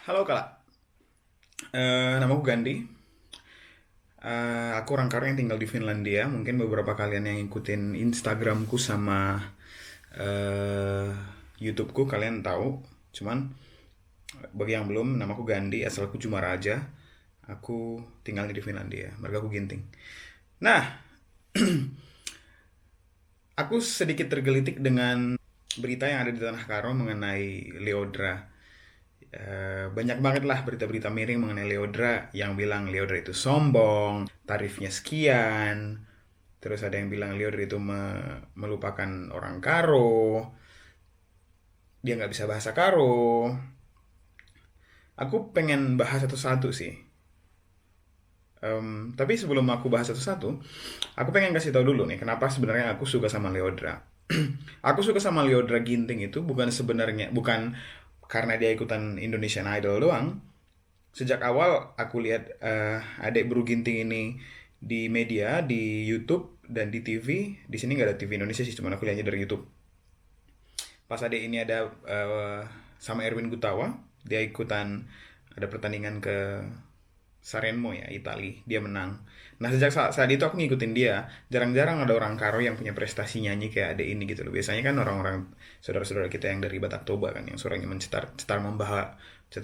Halo Kak, namaku Gandhi. Aku orang Karo yang tinggal di Finlandia. Mungkin beberapa kalian yang ngikutin Instagramku sama eh, YouTubeku kalian tahu. Cuman bagi yang belum, namaku Gandhi, asalku cuma Raja. Aku tinggal di Finlandia. Mereka aku Ginting. Nah, aku sedikit tergelitik dengan berita yang ada di Tanah Karo mengenai Leodra. Banyak banget lah berita-berita miring mengenai Leodra yang bilang Leodra itu sombong, tarifnya sekian. Terus ada yang bilang Leodra itu melupakan orang Karo, dia nggak bisa bahasa Karo. Aku pengen bahas satu-satu sih. Tapi sebelum aku bahas satu-satu, aku pengen kasih tahu dulu nih kenapa sebenarnya aku suka sama Leodra. Aku suka sama Leodra Ginting itu bukan karena dia ikutan Indonesian Idol doang. Sejak awal aku lihat adik Bru Ginting ini di media, di YouTube dan di TV. Di sini nggak ada TV Indonesia sih, cuma aku lihatnya dari YouTube. Pas adik ini ada sama Erwin Gutawa, dia ikutan ada pertandingan ke Sanremo ya, Itali. Dia menang. Nah, sejak saat itu aku ngikutin dia. Jarang-jarang ada orang Karo yang punya prestasi nyanyi kayak adik ini gitu loh. Biasanya kan orang-orang saudara-saudara kita yang dari Batak Toba kan, yang suaranya cetar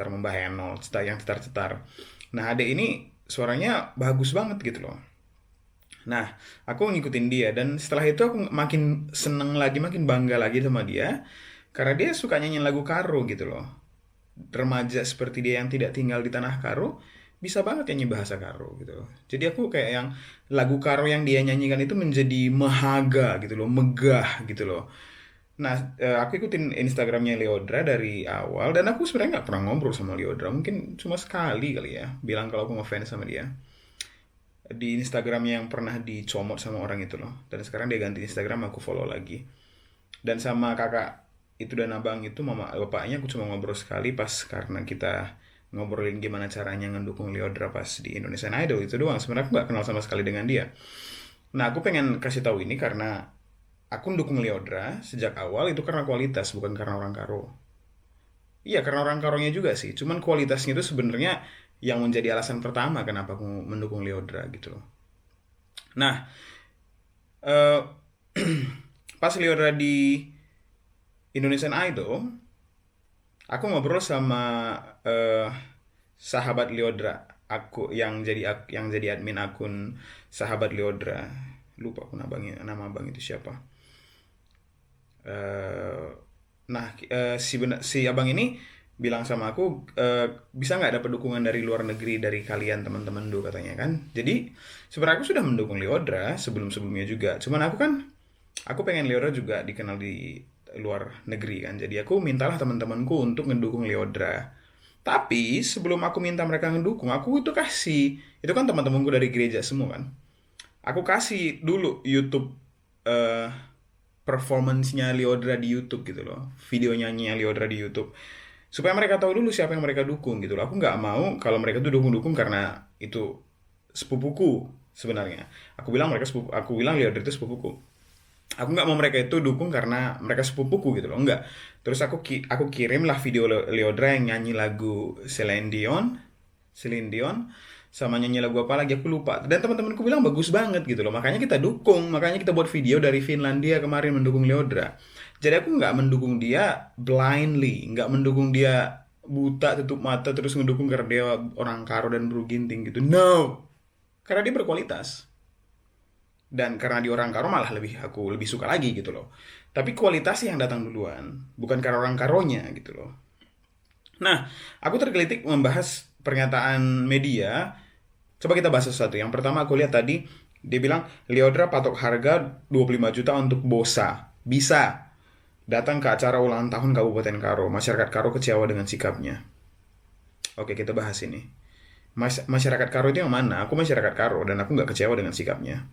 membahayano, cetar. Nah, adik ini suaranya bagus banget gitu loh. Nah, aku ngikutin dia dan setelah itu aku makin seneng lagi, makin bangga lagi sama dia karena dia suka nyanyi lagu Karo gitu loh. Remaja seperti dia yang tidak tinggal di tanah Karo bisa banget nyanyi bahasa Karo gitu loh. Jadi aku kayak yang lagu Karo yang dia nyanyikan itu menjadi mahaga gitu loh, megah gitu loh. Nah, aku ikutin Instagramnya Leodra dari awal dan aku sebenarnya nggak pernah ngobrol sama Leodra, mungkin cuma sekali kali ya, bilang kalau aku ngefans sama dia di Instagramnya yang pernah dicomot sama orang itu loh. Dan sekarang dia ganti Instagram, aku follow lagi. Dan sama kakak itu dan abang itu mama bapaknya aku cuma ngobrol sekali pas karena kita ngobrolin gimana caranya ngedukung Leodra pas di Indonesian Idol itu doang. Sebenarnya aku nggak kenal sama sekali dengan dia. Nah, aku pengen kasih tahu ini karena aku mendukung Leodra sejak awal itu karena kualitas bukan karena orang Karo. Iya, karena orang Karonya juga sih. Cuman kualitasnya itu sebenarnya yang menjadi alasan pertama kenapa aku mendukung Leodra gitu loh. Nah, eh, pas Leodra di Indonesian Idol, aku ngobrol sama eh, sahabat Leodra, aku yang jadi admin akun sahabat Leodra. Lupa aku nama abang itu siapa. Eh, si abang ini bilang sama aku, bisa nggak dapat dukungan dari luar negeri dari kalian teman-teman dulu katanya kan. Jadi sebenarnya aku sudah mendukung Leodra sebelum-sebelumnya juga. Cuman aku pengen Leodra juga dikenal di luar negeri kan. Jadi aku mintalah teman-temanku untuk ngedukung Leodra. Tapi sebelum aku minta mereka ngedukung, aku itu kasih, itu kan teman-temanku dari gereja semua kan. Aku kasih dulu YouTube eh performance-nya Leodra di YouTube gitu loh. Video nyanyinya Leodra di YouTube. Supaya mereka tahu dulu siapa yang mereka dukung gitu loh. Aku nggak mau kalau mereka tuh dukung-dukung karena itu sepupuku sebenarnya. Aku bilang Leodra itu sepupuku. Aku nggak mau mereka itu dukung karena mereka sepupuku gitu loh, enggak. Terus aku kirim lah video Leodra yang nyanyi lagu Celine Dion sama nyanyi lagu apa lagi aku lupa. Dan teman-temanku bilang bagus banget gitu loh. Makanya kita dukung, makanya kita buat video dari Finlandia kemarin mendukung Leodra. Jadi aku nggak mendukung dia blindly, nggak mendukung dia buta tutup mata terus ngedukung karena dia orang Karo dan Bru Ginting gitu. No, karena dia berkualitas. Dan karena di orang Karo malah aku lebih suka lagi gitu loh. Tapi kualitasnya yang datang duluan, bukan karena orang Karonya gitu loh. Nah, aku tergelitik membahas pernyataan media. Coba kita bahas sesuatu. Yang pertama aku lihat tadi, dia bilang Leodra patok harga 25 juta untuk Bosa. Bisa. Datang ke acara ulang tahun Kabupaten Karo. Masyarakat Karo kecewa dengan sikapnya. Oke, kita bahas ini. Masyarakat Karo itu yang mana? Aku masyarakat Karo dan aku nggak kecewa dengan sikapnya.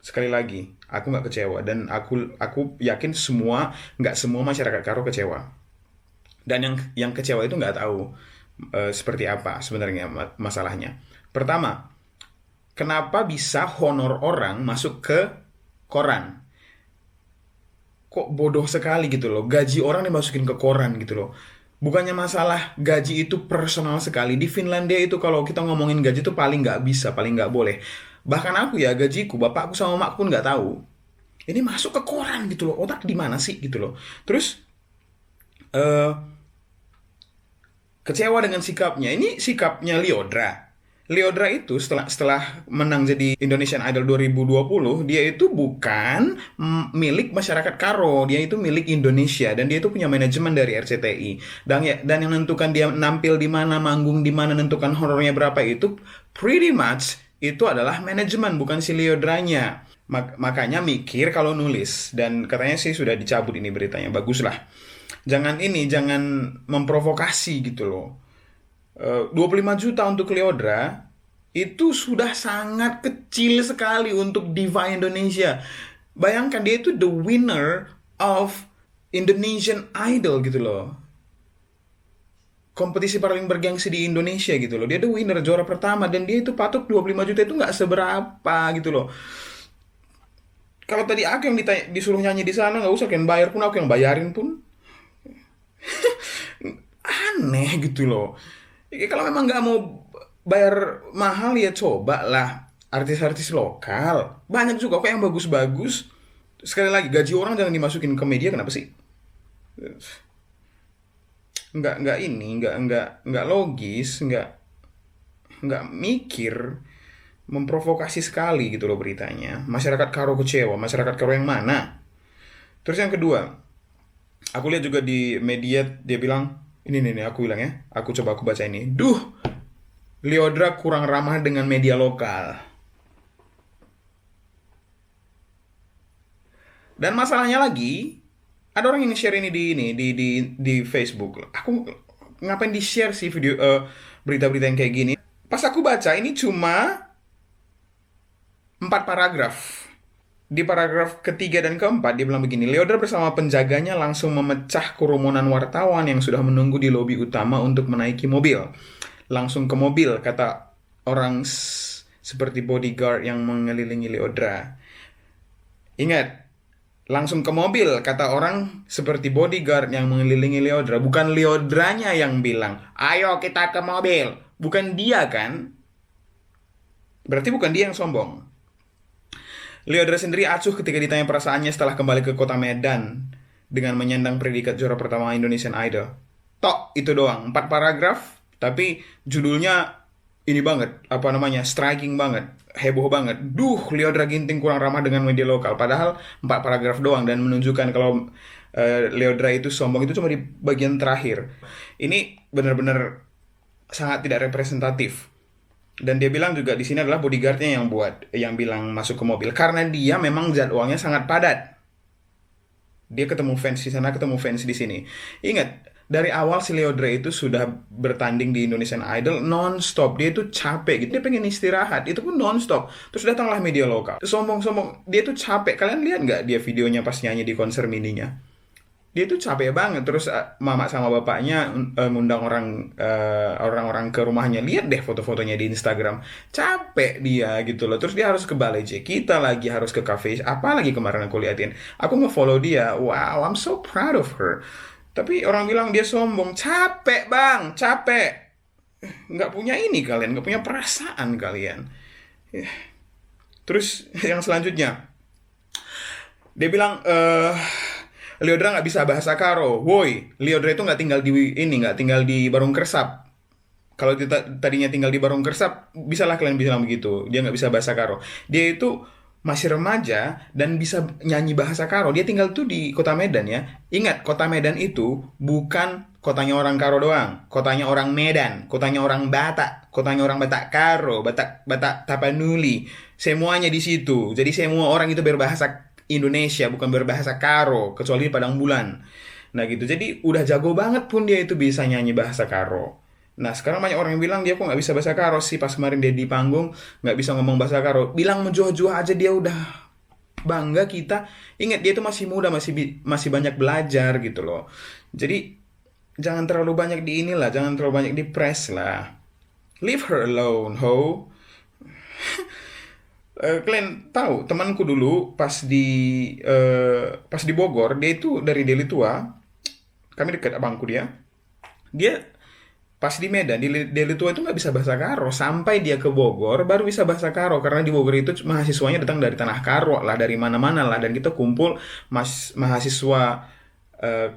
Sekali lagi, aku nggak kecewa dan aku yakin nggak semua masyarakat Karo kecewa. Dan yang kecewa itu nggak tahu seperti apa sebenarnya masalahnya. Pertama, kenapa bisa honor orang masuk ke koran? Kok bodoh sekali gitu loh. Gaji orang dimasukin ke koran gitu loh. Bukannya masalah gaji itu personal sekali. Di Finlandia itu kalau kita ngomongin gaji itu paling nggak bisa, paling nggak boleh. Bahkan aku ya, gajiku, bapakku sama emakku pun nggak tahu. Ini masuk ke koran gitu loh. Otak di mana sih gitu loh. Terus eh kecewa dengan sikapnya. Ini sikapnya Lyodra. Lyodra itu setelah menang jadi Indonesian Idol 2020, dia itu bukan milik masyarakat Karo, dia itu milik Indonesia dan dia itu punya manajemen dari RCTI. Dan yang menentukan dia nampil di mana, manggung di mana, menentukan honornya berapa itu pretty much itu adalah manajemen, bukan si Lyodranya. Makanya mikir kalau nulis, dan katanya sih sudah dicabut ini beritanya. Baguslah. Jangan memprovokasi gitu loh. 25 juta untuk Lyodra itu sudah sangat kecil sekali untuk diva Indonesia. Bayangkan dia itu the winner of Indonesian Idol gitu loh. Kompetisi paling bergengsi di Indonesia gitu loh. Dia the winner, juara pertama, dan dia itu patok 25 juta itu nggak seberapa gitu loh. Kalau tadi aku yang disuruh nyanyi di sana, nggak usah kan bayar pun, aku yang bayarin pun. Aneh gitu loh. Kalau memang nggak mau bayar mahal ya coba lah artis-artis lokal. Banyak juga kok yang bagus-bagus. Sekali lagi, gaji orang jangan dimasukin ke media, kenapa sih? Nggak ini, nggak logis, nggak mikir, memprovokasi sekali gitu loh beritanya. Masyarakat Karo kecewa, masyarakat Karo yang mana? Terus yang kedua, aku lihat juga di media dia bilang, ini nih aku bilang ya, aku baca ini. Duh, Lyodra kurang ramah dengan media lokal. Dan masalahnya lagi, ada orang yang share ini di Facebook. Aku ngapain di share sih video berita-berita yang kayak gini? Pas aku baca ini cuma 4 paragraf. Di paragraf ketiga dan keempat dia bilang begini, Lyodra bersama penjaganya langsung memecah kerumunan wartawan yang sudah menunggu di lobi utama untuk menaiki mobil. Langsung ke mobil, kata orang seperti bodyguard yang mengelilingi Lyodra. Ingat, langsung ke mobil, kata orang seperti bodyguard yang mengelilingi Lyodra. Bukan Lyodranya yang bilang, ayo kita ke mobil. Bukan dia kan? Berarti bukan dia yang sombong. Lyodra sendiri acuh ketika ditanya perasaannya setelah kembali ke kota Medan dengan menyandang predikat juara pertama Indonesian Idol. Tok, itu doang. 4 paragraf, tapi judulnya ini banget, apa namanya, striking banget, heboh banget. Duh, Lyodra Ginting kurang ramah dengan media lokal. Padahal 4 paragraf doang dan menunjukkan kalau Lyodra itu sombong itu cuma di bagian terakhir. Ini benar-benar sangat tidak representatif. Dan dia bilang juga di sini adalah bodyguardnya yang bilang masuk ke mobil karena dia memang jadwalnya sangat padat. Dia ketemu fans di sana, ketemu fans di sini. Ingat, dari awal si Lyodra itu sudah bertanding di Indonesian Idol non-stop. Dia itu capek gitu. Dia pengen istirahat. Itu pun non-stop. Terus datanglah media lokal. Sombong-sombong. Dia itu capek. Kalian lihat nggak dia videonya pas nyanyi di konser mininya? Dia tuh capek banget. Terus mama sama bapaknya ngundang orang-orang ke rumahnya. Lihat deh foto-fotonya di Instagram. Capek dia gitu loh. Terus dia harus ke Balai J kita lagi, harus ke cafe. Apalagi kemarin aku liatin. Aku nge-follow dia. Wow, I'm so proud of her. Tapi orang bilang dia sombong. Capek bang, capek. Nggak punya ini kalian, nggak punya perasaan kalian. Terus yang selanjutnya. Dia bilang, Lyodra nggak bisa bahasa Karo. Woi, Lyodra itu nggak tinggal di Barung Kersap. Kalau tadinya tinggal di Barung Kersap, bisalah kalian bilang begitu. Dia nggak bisa bahasa Karo. Dia itu masih remaja dan bisa nyanyi bahasa Karo. Dia tinggal tuh di kota Medan ya. Ingat, kota Medan itu bukan kotanya orang Karo doang. Kotanya orang Medan, kotanya orang Batak, kotanya orang Batak Karo, Batak Tapanuli. Semuanya di situ. Jadi semua orang itu berbahasa Indonesia, bukan berbahasa Karo, kecuali di Padang Bulan. Nah gitu, jadi udah jago banget pun dia itu bisa nyanyi bahasa Karo. Nah sekarang banyak orang yang bilang dia kok nggak bisa bahasa Karo sih, pas kemarin dia di panggung nggak bisa ngomong bahasa Karo. Bilang menjual-jual aja dia udah bangga kita. Ingat dia itu masih muda, masih banyak belajar gitu loh. Jadi jangan terlalu banyak di inilah, jangan terlalu banyak di press lah. Leave her alone, ho. Kalian tahu temanku dulu pas di Bogor, dia itu dari Deli Tua, kami dekat abangku dia. Dia pas di Medan, di Deli Tua itu nggak bisa bahasa Karo. Sampai dia ke Bogor, baru bisa bahasa Karo. Karena di Bogor itu mahasiswanya datang dari Tanah Karo lah, dari mana-mana lah. Dan kita kumpul mahasiswa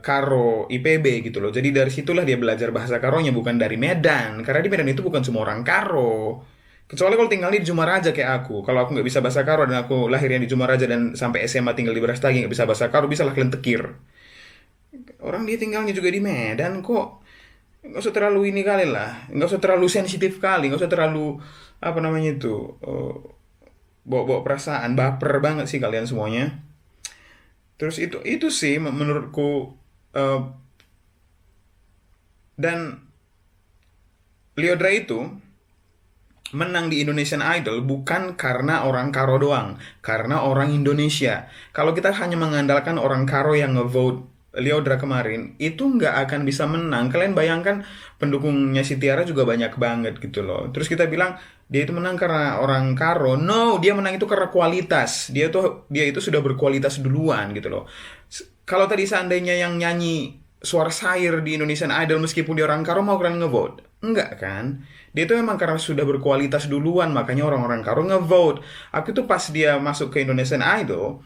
Karo IPB gitu loh. Jadi dari situlah dia belajar bahasa Karonya, bukan dari Medan. Karena di Medan itu bukan semua orang Karo. Kecuali kalau tinggal di Jumaraja kayak aku. Kalau aku nggak bisa bahasa Karo dan aku lahirnya di Jumaraja dan sampai SMA tinggal di Brastagi nggak bisa bahasa Karo, bisa lah kalian tekir. Orang dia tinggalnya juga di Medan kok. Nggak usah terlalu ini kali lah. Nggak usah terlalu sensitif kali. Nggak usah terlalu, apa namanya itu, bawa-bawa perasaan. Baper banget sih kalian semuanya. Terus itu sih menurutku, eh, dan Liodra itu menang di Indonesian Idol bukan karena orang Karo doang, karena orang Indonesia. Kalau kita hanya mengandalkan orang Karo yang ngevote Liodra kemarin, itu nggak akan bisa menang. Kalian bayangkan pendukungnya si Tiara juga banyak banget gitu loh. Terus kita bilang dia itu menang karena orang Karo. No, dia menang itu karena kualitas. Dia itu sudah berkualitas duluan gitu loh. Kalau tadi seandainya yang nyanyi suara Sair di Indonesian Idol meskipun dia orang Karo, mau kalian ngevote? Enggak kan? Dia itu memang karena sudah berkualitas duluan, makanya orang-orang Karo ngevote. Aku tuh pas dia masuk ke Indonesian Idol,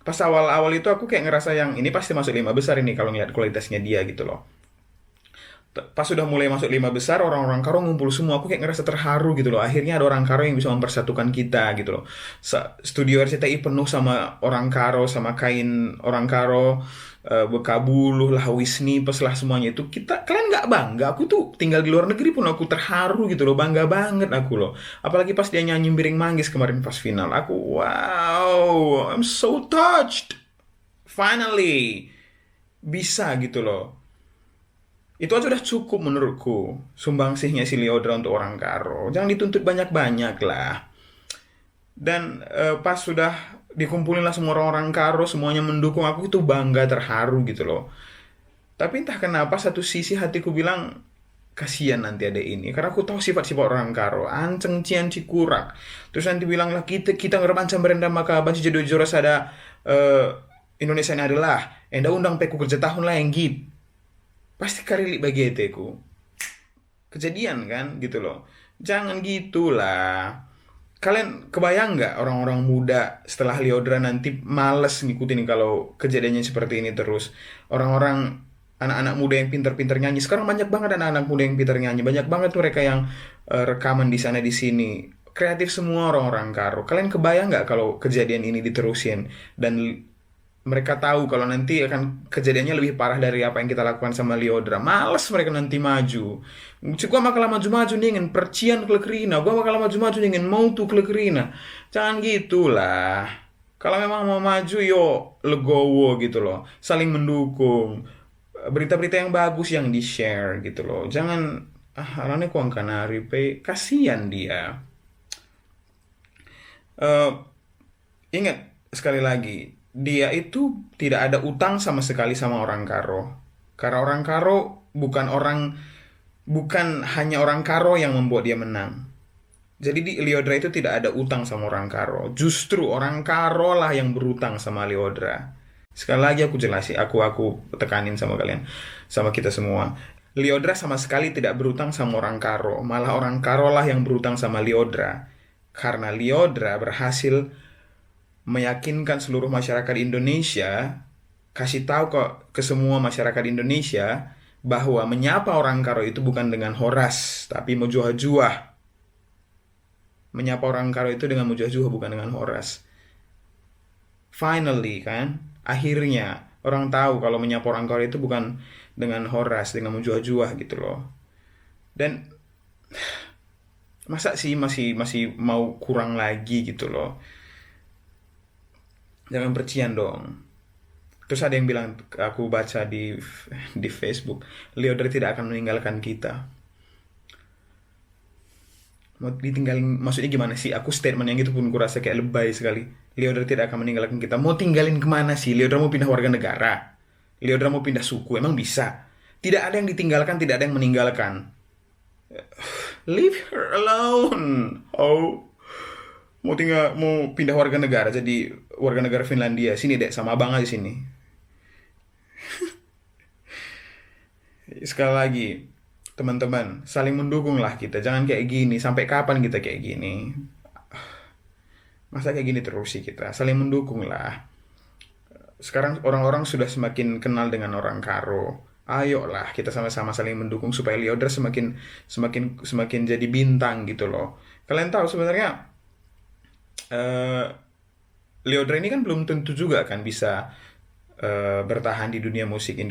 pas awal-awal itu aku kayak ngerasa yang ini pasti masuk 5 besar ini kalau ngeliat kualitasnya dia gitu loh. Pas sudah mulai masuk 5 besar, orang-orang Karo ngumpul semua. Aku kayak ngerasa terharu gitu loh. Akhirnya ada orang Karo yang bisa mempersatukan kita gitu loh. Studio RCTI penuh sama orang Karo, sama kain orang Karo, Bekabuluh lah, Wisni, pas lah semuanya itu. Kalian nggak bangga? Aku tuh tinggal di luar negeri pun aku terharu gitu loh. Bangga banget aku loh. Apalagi pas dia nyanyi Biring Manggis kemarin pas final. Aku, wow, I'm so touched. Finally. Bisa gitu loh. Itu aja udah cukup menurutku. Sumbangsihnya si Liodra untuk orang Karo. Jangan dituntut banyak-banyak lah. Dan pas sudah dikumpulin lah semua orang-orang Karo, semuanya mendukung, aku itu bangga, terharu gitu loh. Tapi entah kenapa satu sisi hatiku bilang, kasihan nanti ada ini. Karena aku tahu sifat-sifat orang Karo. Anceng cian cikurak. Terus nanti bilang lah, kita ngerancam berendam maka banci jadi joros ada Indonesia ini adalah. Enda undang peku kerja tahun lah yang gitu. Pasti karili bageteku. Kejadian kan gitu loh. Jangan gitulah. Kalian kebayang nggak orang-orang muda setelah Liodra nanti males ngikutin kalau kejadiannya seperti ini terus. Orang-orang anak-anak muda yang pinter-pinter nyanyi. Sekarang banyak banget anak-anak muda yang pinter nyanyi. Banyak banget mereka yang rekaman di sana di sini. Kreatif semua orang-orang Karo. Kalian kebayang nggak kalau kejadian ini diterusin dan mereka tahu kalau nanti akan kejadiannya lebih parah dari apa yang kita lakukan sama Liodra. Males mereka nanti maju. Gua bakal maju-maju nih ingin percian klekrina. Gua bakal maju-maju nih ingin mau tuh klekrina. Jangan gitulah. Kalau memang mau maju yo legowo gitu loh. Saling mendukung. Berita-berita yang bagus yang di-share gitu loh. Jangan arane kuang kanari pe kasihan dia. Eh, Ingat sekali lagi, dia itu tidak ada utang sama sekali sama orang Karo. Karena orang Karo bukan hanya orang Karo yang membuat dia menang. Jadi di Liodra itu tidak ada utang sama orang Karo. Justru orang Karo lah yang berutang sama Liodra. Sekali lagi aku jelasin, aku tekanin sama kalian, sama kita semua. Liodra sama sekali tidak berutang sama orang Karo. Malah orang Karo lah yang berutang sama Liodra. Karena Liodra berhasil meyakinkan seluruh masyarakat Indonesia, kasih tahu kok ke semua masyarakat Indonesia bahwa menyapa orang Karo itu bukan dengan horas, tapi mujuah-juah. Menyapa orang Karo itu dengan mujuah-juah, bukan dengan horas. Finally kan, akhirnya orang tahu kalau menyapa orang Karo itu bukan dengan horas, dengan mujuah-juah gitu loh. Dan masa sih masih mau kurang lagi gitu loh. Jangan percian dong. Terus ada yang bilang, aku baca di Facebook, Liodra tidak akan meninggalkan kita. Mau ditinggalin, maksudnya gimana sih? Aku statement yang itu pun kurasa kayak lebay sekali. Liodra tidak akan meninggalkan kita. Mau tinggalin kemana sih? Liodra mau pindah warga negara? Liodra mau pindah suku? Emang bisa? Tidak ada yang ditinggalkan, tidak ada yang meninggalkan. Leave her alone. Oh, mau pindah warga negara jadi warga negara Finlandia. Sini dek sama abang aja sini. Sekali lagi, teman-teman, saling mendukung lah kita. Jangan kayak gini. Sampai kapan kita kayak gini? Masa kayak gini terus sih kita? Saling mendukung lah. Sekarang orang-orang sudah semakin kenal dengan orang Karo. Ayolah kita sama-sama saling mendukung supaya Lyodra semakin semakin semakin jadi bintang gitu loh. Kalian tahu sebenarnya eh Lyodra ini kan belum tentu juga kan bisa bertahan di dunia musik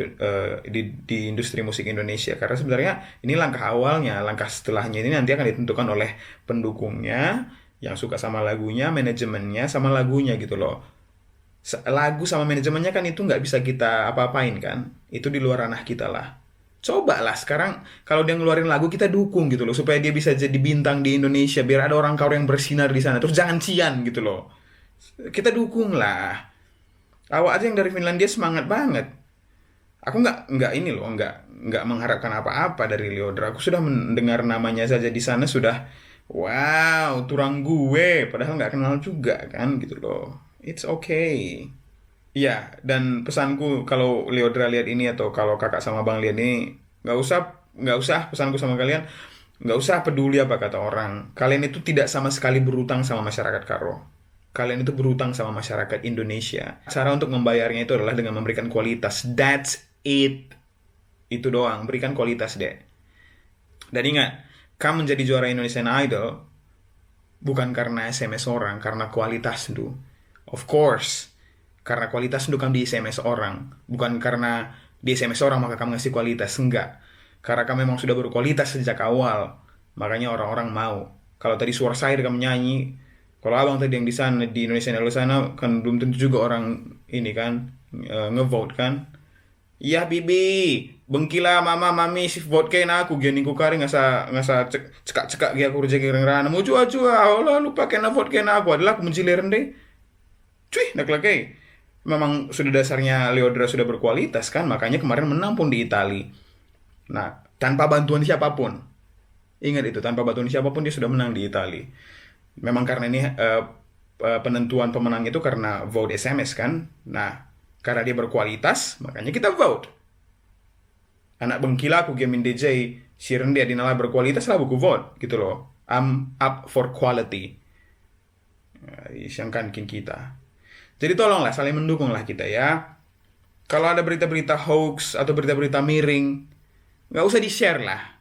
di industri musik Indonesia, karena sebenarnya ini langkah awalnya. Langkah setelahnya ini nanti akan ditentukan oleh pendukungnya yang suka sama lagunya, manajemennya sama lagunya gitu loh. Lagu sama manajemennya kan itu nggak bisa kita apa-apain kan, itu di luar ranah kita lah. Coba lah sekarang kalau dia ngeluarin lagu kita dukung gitu loh, supaya dia bisa jadi bintang di Indonesia, biar ada orang kau yang bersinar di sana. Terus jangan cian gitu loh, kita dukung lah. Awak aja yang dari Finlandia semangat banget. Aku nggak ini loh, nggak mengharapkan apa-apa dari Lyodra. Aku sudah mendengar namanya saja di sana sudah, wow, turang gue. Padahal nggak kenal juga kan gitu loh. It's okay. Iya, dan pesanku kalau Lyodra lihat ini atau kalau kakak sama bang lihat ini, nggak usah pesanku sama kalian, nggak usah peduli apa kata orang. Kalian itu tidak sama sekali berutang sama masyarakat Karo. Kalian itu berutang sama masyarakat Indonesia. Cara untuk membayarnya itu adalah dengan memberikan kualitas. That's it. Itu doang, berikan kualitas deh. Dan ingat, kamu menjadi juara Indonesian Idol bukan karena SMS orang, karena kualitas itu. Of course, karena kualitas itu kamu di SMS orang, bukan karena di SMS orang maka kamu ngasih kualitas. Enggak, karena kamu memang sudah berkualitas sejak awal, makanya orang-orang mau. Kalau tadi suara saya kamu nyanyi, kalau abang tadi yang di sana di Indonesia Idol sana kan belum tentu juga orang ini kan ngevote kan. Iya bibi, bengkila mama mami si vote kain aku gini ku kari ngasa ngasa cekak cekak dia aku rejeki rana mau cua cua Allah lupa kena vote kain aku adalah aku mencilir deh. Cuy, nak lagi. Memang sudah dasarnya Lyodra sudah berkualitas kan, makanya kemarin menang pun di Itali. Nah, tanpa bantuan siapapun. Ingat itu, tanpa bantuan siapapun dia sudah menang di Itali. Memang karena ini penentuan pemenang itu karena vote SMS kan. Nah, karena dia berkualitas, makanya kita vote. Anak bengkila aku gamein DJ, si rendia dinala berkualitas lah buku vote gitu loh. I'm up for quality. Isangkan kita. Jadi tolonglah saling mendukung lah kita ya. Kalau ada berita-berita hoax atau berita-berita miring, nggak usah di-share lah.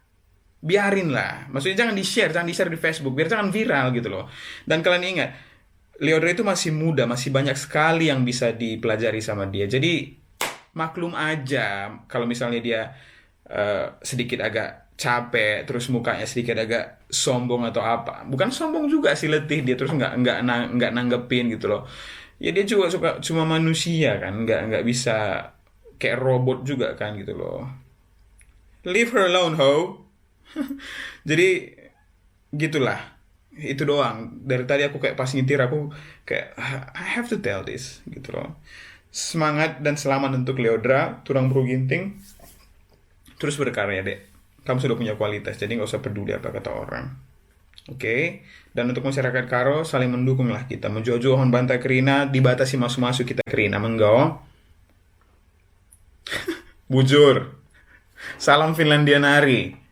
Biarin lah. Maksudnya jangan di-share di Facebook, biar jangan viral gitu loh. Dan kalian ingat, Lyodra itu masih muda, masih banyak sekali yang bisa dipelajari sama dia. Jadi maklum aja kalau misalnya dia sedikit agak capek, terus mukanya sedikit agak sombong atau apa. Bukan sombong juga sih, letih dia terus nggak nanggepin gitu loh. Ya dia juga suka cuma manusia kan, nggak bisa kayak robot juga kan gitu loh. Leave her alone, ho. Jadi gitulah. Itu doang. Dari tadi aku kayak pas nyetir aku kayak I have to tell this gitu loh. Semangat dan selamat untuk Lyodra, Turang Bro Ginting. Terus berkarya dek. Kamu sudah punya kualitas, jadi nggak usah peduli apa kata orang. Oke, dan untuk masyarakat Karo saling mendukung lah kita. Menjojo hon bantai kerina, dibatasi masuk-masuk kita kerina menggao. Bujur. Salam Finlandia Nari.